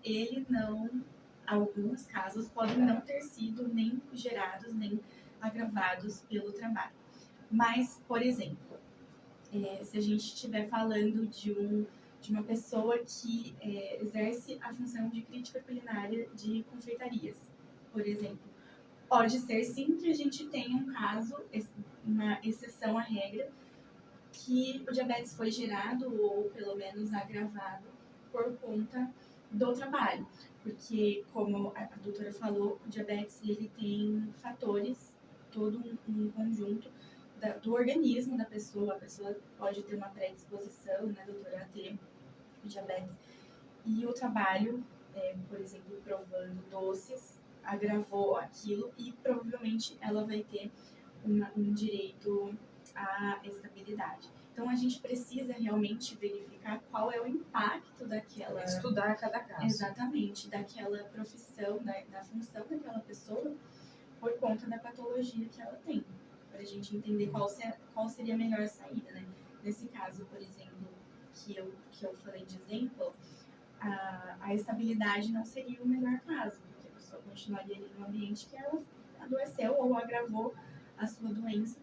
alguns casos podem não ter sido nem gerados, nem agravados pelo trabalho. Mas, por exemplo, se a gente estiver falando de uma pessoa que exerce a função de crítica culinária de confeitarias, por exemplo, pode ser sim que a gente tenha um caso, uma exceção à regra, que o diabetes foi gerado ou pelo menos agravado por conta do trabalho. Porque, como a doutora falou, o diabetes ele tem fatores, todo um conjunto do organismo da pessoa. A pessoa pode ter uma predisposição, né, doutora, a ter diabetes. E o trabalho, por exemplo, provando doces, agravou aquilo e provavelmente ela vai ter um direito à estabilidade. Então, a gente precisa realmente verificar qual é o impacto daquela... Estudar cada caso. Exatamente, daquela profissão, da função daquela pessoa por conta da patologia que ela tem, para a gente entender qual seria a melhor saída, né? Nesse caso, por exemplo, que eu falei de exemplo, a estabilidade não seria o melhor caso, porque a pessoa continuaria ali no ambiente que ela adoeceu ou agravou a sua doença.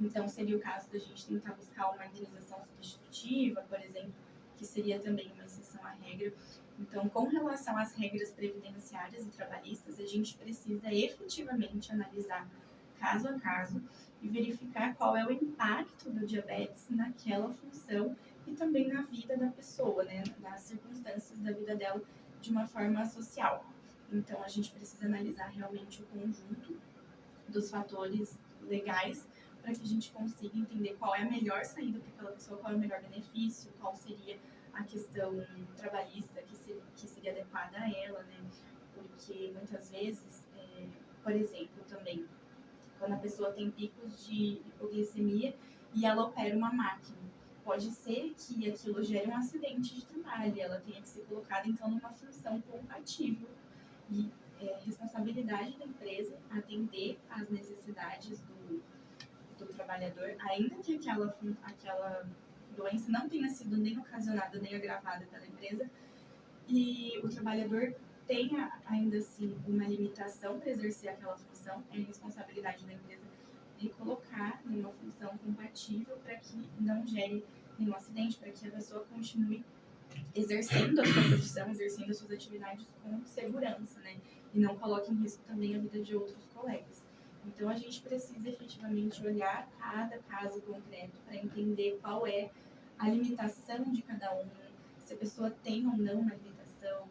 Então, seria o caso da gente tentar buscar uma indenização substitutiva, por exemplo, que seria também uma exceção à regra. Então, com relação às regras previdenciárias e trabalhistas, a gente precisa efetivamente analisar caso a caso e verificar qual é o impacto do diabetes naquela função e também na vida da pessoa, né, nas circunstâncias da vida dela de uma forma social. Então, a gente precisa analisar realmente o conjunto dos fatores legais para que a gente consiga entender qual é a melhor saída para aquela pessoa, qual é o melhor benefício, qual seria a questão trabalhista que seria adequada a ela, né? Porque muitas vezes, por exemplo, também, quando a pessoa tem picos de hipoglicemia e ela opera uma máquina, pode ser que aquilo gere um acidente de trabalho, ela tenha que ser colocada, então, numa função compatível. E responsabilidade da empresa atender às necessidades do trabalhador, ainda que aquela doença não tenha sido nem ocasionada nem agravada pela empresa, e o trabalhador tenha ainda assim uma limitação para exercer aquela função, é responsabilidade da empresa recolocar numa função compatível para que não gere nenhum acidente, para que a pessoa continue exercendo a sua profissão, exercendo as suas atividades com segurança, né? E não coloque em risco também a vida de outros colegas. Então, a gente precisa efetivamente olhar cada caso concreto para entender qual é a limitação de cada um, se a pessoa tem ou não uma limitação,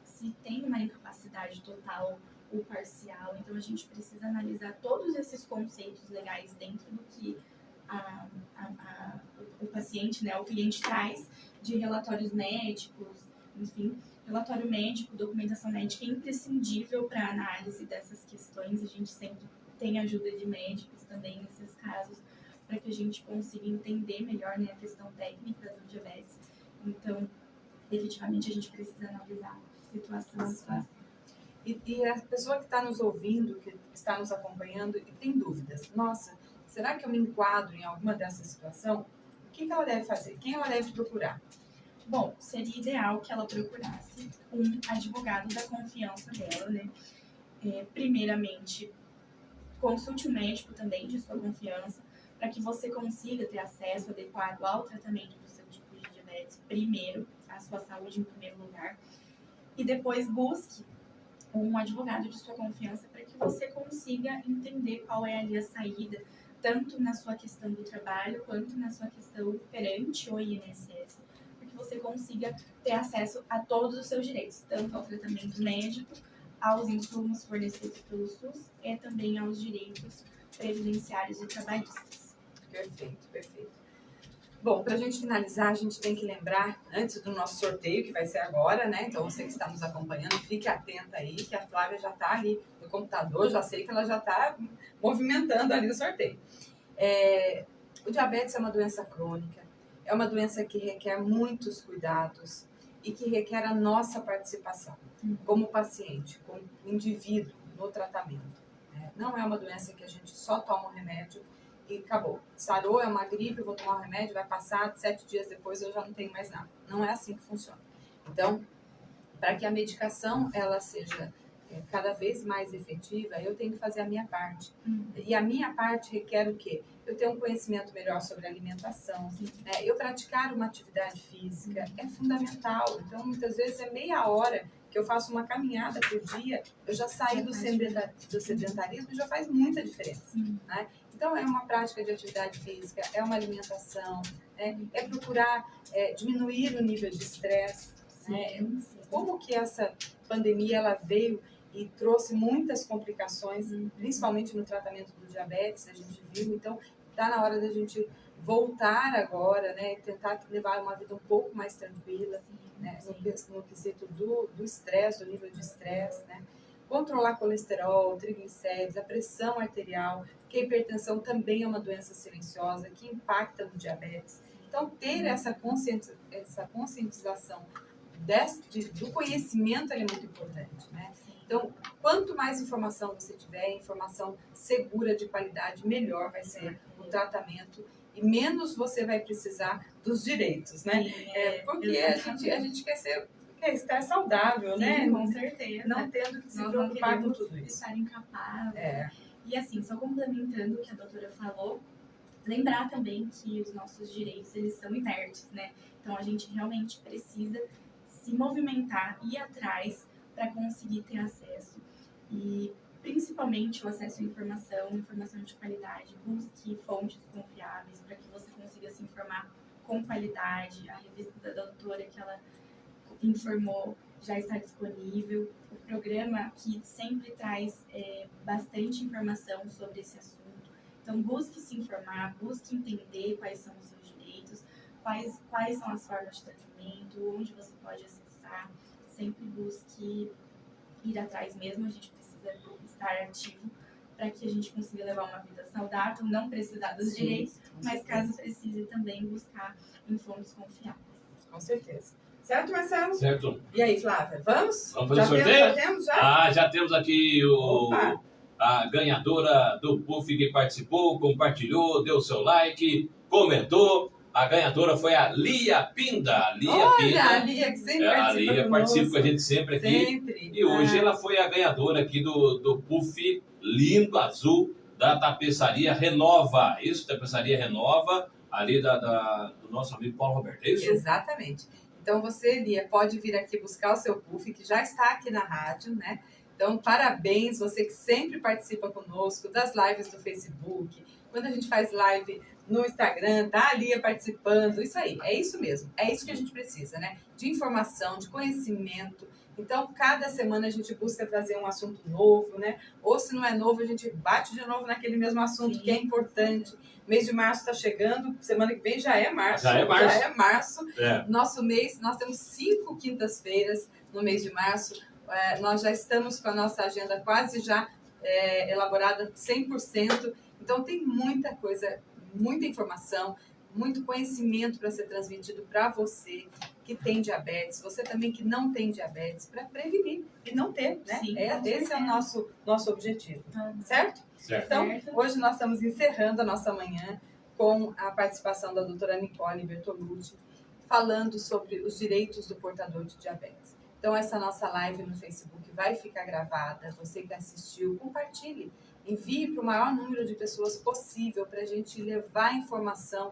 se tem uma incapacidade total ou parcial. Então, a gente precisa analisar todos esses conceitos legais dentro do que o paciente, né, o cliente traz de relatórios médicos, enfim, relatório médico, documentação médica é imprescindível para a análise dessas questões. A gente sempre tem ajuda de médicos também nesses casos, para que a gente consiga entender melhor, né, a questão técnica do diabetes. Então, efetivamente, a gente precisa analisar situação a situação. E a pessoa que está nos ouvindo, que está nos acompanhando e tem dúvidas, nossa, será que eu me enquadro em alguma dessa situação? O que ela deve fazer? Quem ela deve procurar? Bom, seria ideal que ela procurasse um advogado da confiança dela, né? Primeiramente, consulte um médico também de sua confiança, para que você consiga ter acesso adequado ao tratamento do seu tipo de diabetes, primeiro, a sua saúde em primeiro lugar, e depois busque um advogado de sua confiança para que você consiga entender qual é ali a saída, tanto na sua questão do trabalho, quanto na sua questão perante o INSS, para que você consiga ter acesso a todos os seus direitos, tanto ao tratamento médico, aos insumos fornecidos pelo SUS e também aos direitos previdenciários e trabalhistas. Perfeito, perfeito. Bom, para a gente finalizar, a gente tem que lembrar, antes do nosso sorteio, que vai ser agora, né? Então, você que está nos acompanhando, fique atenta aí, que a Flávia já está ali no computador, já sei que ela já está movimentando ali o sorteio. O diabetes é uma doença crônica, é uma doença que requer muitos cuidados e que requer a nossa participação como paciente, como indivíduo no tratamento. Não é uma doença que a gente só toma um remédio e acabou. Sarou, é uma gripe, eu vou tomar um remédio, vai passar, 7 dias depois eu já não tenho mais nada. Não é assim que funciona. Então, para que a medicação ela seja cada vez mais efetiva, eu tenho que fazer a minha parte. E a minha parte requer o quê? Eu ter um conhecimento melhor sobre alimentação, eu praticar uma atividade física é fundamental. Então, muitas vezes é meia hora que eu faço uma caminhada por dia, eu já saio do sedentarismo e já faz muita diferença. Né? Então, é uma prática de atividade física, é uma alimentação, é procurar diminuir o nível de estresse. Como que essa pandemia ela veio e trouxe muitas complicações, principalmente no tratamento do diabetes, a gente viu. Então, está na hora da gente voltar agora, né, tentar levar uma vida um pouco mais tranquila, né, no quesito do estresse, do nível de estresse, né, controlar colesterol, triglicéridos, a pressão arterial, que a hipertensão também é uma doença silenciosa que impacta no diabetes. Então, ter essa conscientização do conhecimento é muito importante, né? Então, quanto mais informação você tiver, informação segura, de qualidade, melhor vai ser o tratamento e menos você vai precisar dos direitos, né? Porque a gente quer estar saudável, sim, né? Com certeza. Não tendo que se preocupar com tudo isso. Estar incapaz. E assim, só complementando o que a doutora falou, lembrar também que os nossos direitos, eles são inertes, né? Então, a gente realmente precisa se movimentar, ir atrás para conseguir ter acesso. E, principalmente, o acesso à informação de qualidade. Busque fontes confiáveis para que você consiga se informar com qualidade. A revista da doutora que ela informou já está disponível. O programa aqui sempre traz bastante informação sobre esse assunto. Então, busque se informar, busque entender quais são os seus direitos, quais são as formas de tratamento, onde você pode acessar. Sempre busque ir atrás mesmo, a gente precisa estar ativo para que a gente consiga levar uma vida saudável, não precisar dos direitos, mas caso precise também buscar em fontes confiáveis. Com certeza. Certo, Marcelo? Certo. E aí, Flávia, vamos? Vamos fazer o sorteio? Já temos? Já? Já temos aqui a ganhadora do PUF que participou, compartilhou, deu seu like, comentou. A ganhadora foi a Lia Pinda. A Lia que sempre participa com a gente sempre aqui. Sempre. E hoje ela foi a ganhadora aqui do PUF lindo, azul, da Tapeçaria Renova. Isso, Tapeçaria Renova, ali do nosso amigo Paulo Roberto. É isso? Exatamente. Então, você, Lia, pode vir aqui buscar o seu puff, que já está aqui na rádio, né? Então, parabéns, você que sempre participa conosco das lives do Facebook, quando a gente faz live no Instagram, tá a Lia participando, isso aí, é isso mesmo, é isso que a gente precisa, né? De informação, de conhecimento. Então, cada semana a gente busca trazer um assunto novo, né? Ou se não é novo, a gente bate de novo naquele mesmo assunto. Sim. Que é importante. Mês de março está chegando, semana que vem já é março. Já é março. Já é março. É. Nosso mês, nós temos 5 quintas-feiras no mês de março. Nós já estamos com a nossa agenda quase já elaborada 100%. Então, tem muita coisa, muita informação, muito conhecimento para ser transmitido para você que tem diabetes, você também que não tem diabetes, para prevenir e não ter, né? Sim, Esse é o nosso objetivo, certo? Certo. Então, hoje nós estamos encerrando a nossa manhã com a participação da doutora Nicole Bertolucci, falando sobre os direitos do portador de diabetes. Então, essa nossa live no Facebook vai ficar gravada. Você que assistiu, compartilhe. Envie para o maior número de pessoas possível para a gente levar informação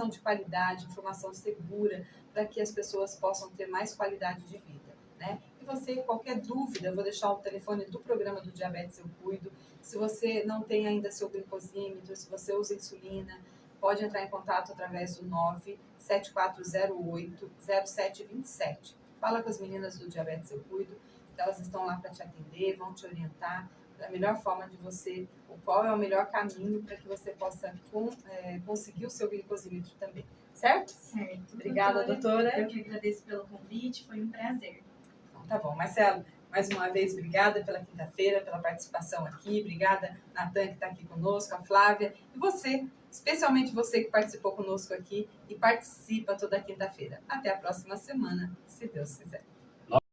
de qualidade, informação segura, para que as pessoas possam ter mais qualidade de vida, né? E você, qualquer dúvida, eu vou deixar o telefone do programa do Diabetes Eu Cuido. Se você não tem ainda seu glicosímetro, se você usa insulina, pode entrar em contato através do 97408-0727. Fala com as meninas do Diabetes Eu Cuido, elas estão lá para te atender, vão te orientar da melhor forma de você, qual é o melhor caminho para que você possa conseguir o seu glicosímetro também. Certo? Certo. Obrigada, doutora. Eu que agradeço pelo convite, foi um prazer. Então, tá bom. Marcelo, mais uma vez, obrigada pela quinta-feira, pela participação aqui. Obrigada, Natan, que está aqui conosco, a Flávia. E você, especialmente você que participou conosco aqui e participa toda quinta-feira. Até a próxima semana, se Deus quiser.